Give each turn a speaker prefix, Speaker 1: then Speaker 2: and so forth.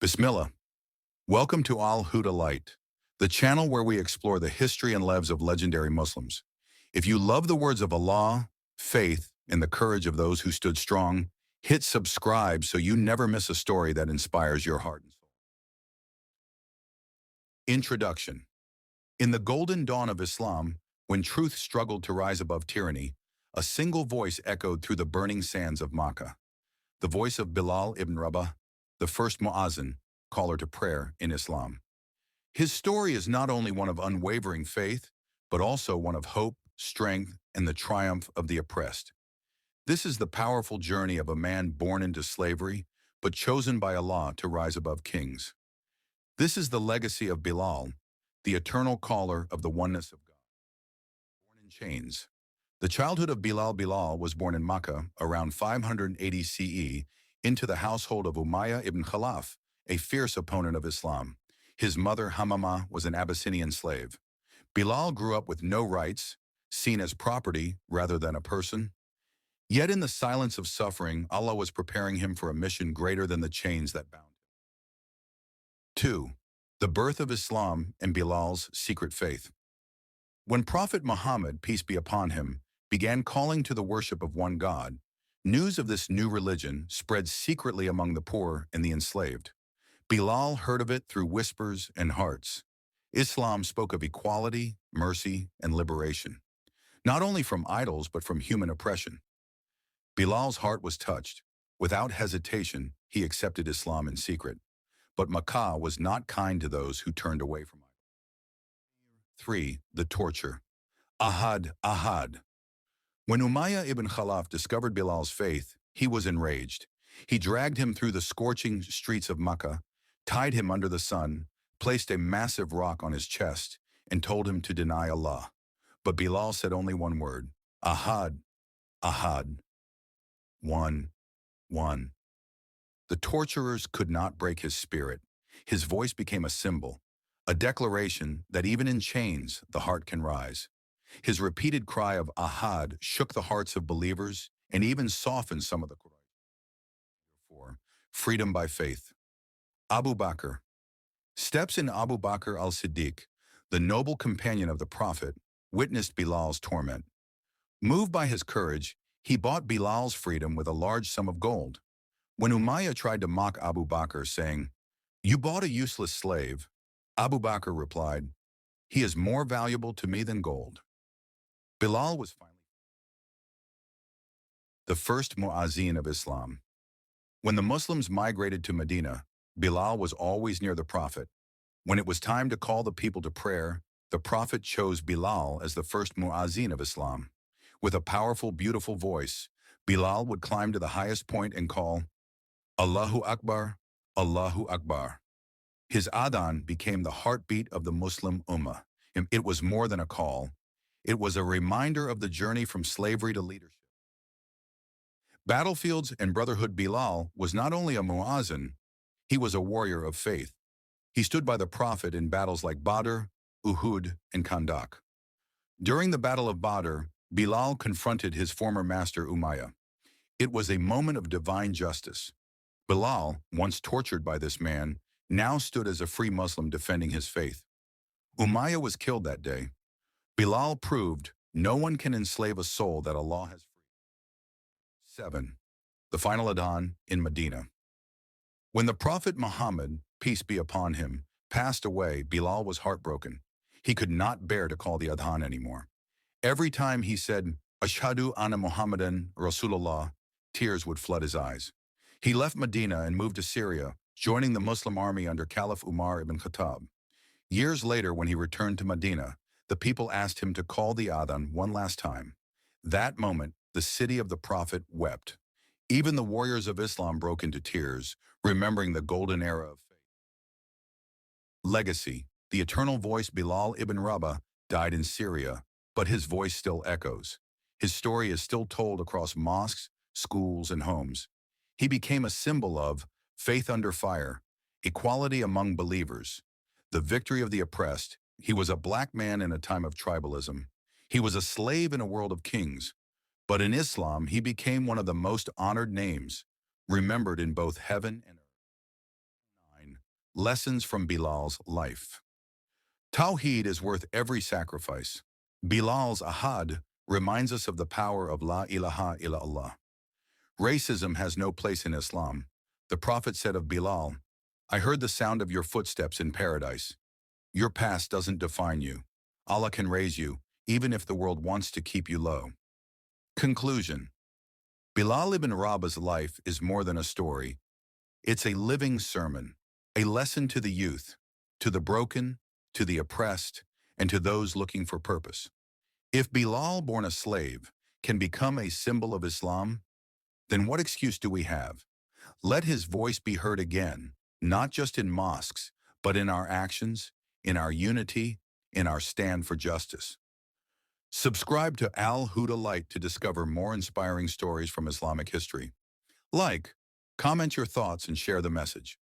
Speaker 1: Bismillah. Welcome to Huda Light, the channel where we explore the history and lives of legendary Muslims. If you love the words of Allah, faith, and the courage of those who stood strong, hit subscribe so you never miss a story that inspires your heart and soul. Introduction. In the golden dawn of Islam, when truth struggled to rise above tyranny, a single voice echoed through the burning sands of Makkah. The voice of Bilal Ibn Rabah, the first muezzin, caller to prayer in Islam. His story is not only one of unwavering faith, but also one of hope, strength, and the triumph of the oppressed. This is the powerful journey of a man born into slavery, but chosen by Allah to rise above kings. This is the legacy of Bilal, the eternal caller of the oneness of God. Born in chains. The childhood of Bilal was born in Makkah around 580 CE into the household of Umayyah ibn Khalaf, a fierce opponent of Islam. His mother Hamama was an Abyssinian slave. Bilal grew up with no rights, seen as property rather than a person. Yet in the silence of suffering, Allah was preparing him for a mission greater than the chains that bound him. 2. The birth of Islam and Bilal's secret faith. When Prophet Muhammad, peace be upon him, began calling to the worship of one God, news of this new religion spread secretly among the poor and the enslaved. Bilal heard of it through whispers and hearts. Islam spoke of equality, mercy, and liberation, not only from idols but from human oppression. Bilal's heart was touched. Without hesitation, he accepted Islam in secret. But Makkah was not kind to those who turned away from idols. 3. The torture. Ahad, Ahad. When Umayyah ibn Khalaf discovered Bilal's faith, he was enraged. He dragged him through the scorching streets of Makkah, tied him under the sun, placed a massive rock on his chest, and told him to deny Allah. But Bilal said only one word, Ahad, Ahad. One. The torturers could not break his spirit. His voice became a symbol, a declaration that even in chains, the heart can rise. His repeated cry of Ahad shook the hearts of believers and even softened some of the Quraysh. 4. Freedom by faith. Abu Bakr. Steps in Abu Bakr al-Siddiq, the noble companion of the Prophet, witnessed Bilal's torment. Moved by his courage, he bought Bilal's freedom with a large sum of gold. When Umayyah tried to mock Abu Bakr, saying, "You bought a useless slave," Abu Bakr replied, "He is more valuable to me than gold." Bilal was finally the first muezzin of Islam. When the Muslims migrated to Medina, Bilal was always near the Prophet. When it was time to call the people to prayer, the Prophet chose Bilal as the first muezzin of Islam. With a powerful, beautiful voice, Bilal would climb to the highest point and call, Allahu Akbar, Allahu Akbar. His adhan became the heartbeat of the Muslim Ummah. It was more than a call. It was a reminder of the journey from slavery to leadership. Battlefields and brotherhood. Bilal was not only a muezzin, he was a warrior of faith. He stood by the Prophet in battles like Badr, Uhud, and Khandak. During the Battle of Badr, Bilal confronted his former master Umayyah. It was a moment of divine justice. Bilal, once tortured by this man, now stood as a free Muslim defending his faith. Umayyah was killed that day. Bilal proved no one can enslave a soul that Allah has freed. 7. The final adhan in Medina. When the Prophet Muhammad, peace be upon him, passed away, Bilal was heartbroken. He could not bear to call the adhan anymore. Every time he said, Ashhadu anna Muhammadan Rasulullah, tears would flood his eyes. He left Medina and moved to Syria, joining the Muslim army under Caliph Umar ibn Khattab. Years later, when he returned to Medina, the people asked him to call the adhan one last time. That moment, the city of the Prophet wept. Even the warriors of Islam broke into tears, remembering the golden era of faith. Legacy. The eternal voice Bilal ibn Rabah died in Syria, but his voice still echoes. His story is still told across mosques, schools, and homes. He became a symbol of faith under fire, equality among believers, the victory of the oppressed. He was a black man in a time of tribalism. He was a slave in a world of kings. But in Islam, he became one of the most honored names, remembered in both heaven and earth. 9. Lessons from Bilal's life. Tawheed is worth every sacrifice. Bilal's ahad reminds us of the power of La ilaha illallah. Racism has no place in Islam. The Prophet said of Bilal, "I heard the sound of your footsteps in paradise. Your past doesn't define you. Allah can raise you, even if the world wants to keep you low." Conclusion. Bilal ibn Rabah's life is more than a story. It's a living sermon, a lesson to the youth, to the broken, to the oppressed, and to those looking for purpose. If Bilal, born a slave, can become a symbol of Islam, then what excuse do we have? Let his voice be heard again, not just in mosques, but in our actions, in our unity, in our stand for justice. Subscribe to Huda Light to discover more inspiring stories from Islamic history. Like, comment your thoughts and share the message.